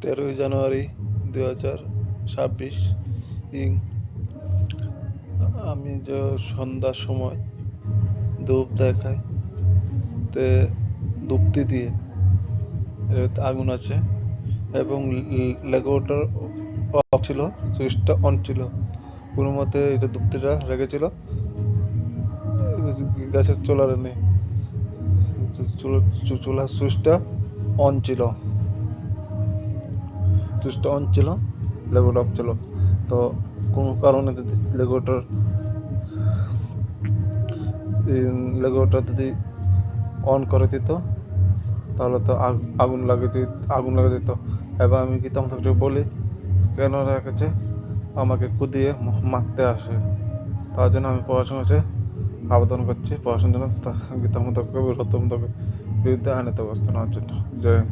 13 জানুয়ারি 2026 ইং আমি যে সন্ধ্যার সময় ধূপ দেখাই তে ধূপটি দিয়ে এতে আগুন আছে এবং লেগোটার অফ ছিল, সুইচটা অন ছিল। কোনো মতে এটা ধূপটিটা রেখেছিল গ্যাসের চুলারে নেই, চুলার সুইচটা অন ছিল, লেগোটা অফ ছিল। তো কোনো কারণে যদি লেগোটা যদি অন করে দিত তাহলে তো আগুন লাগে দিত। এবার আমি কি তখন বলি কেন রেখেছে, আমাকে কুদিয়ে মারতে আসে। তার জন্য আমি পড়াশোনাতে আবেদন করছি, পড়াশোনার জন্য গীতা মতকে বিরুদ্ধে আইনত ব্যবস্থা নেওয়ার জন্য। জয়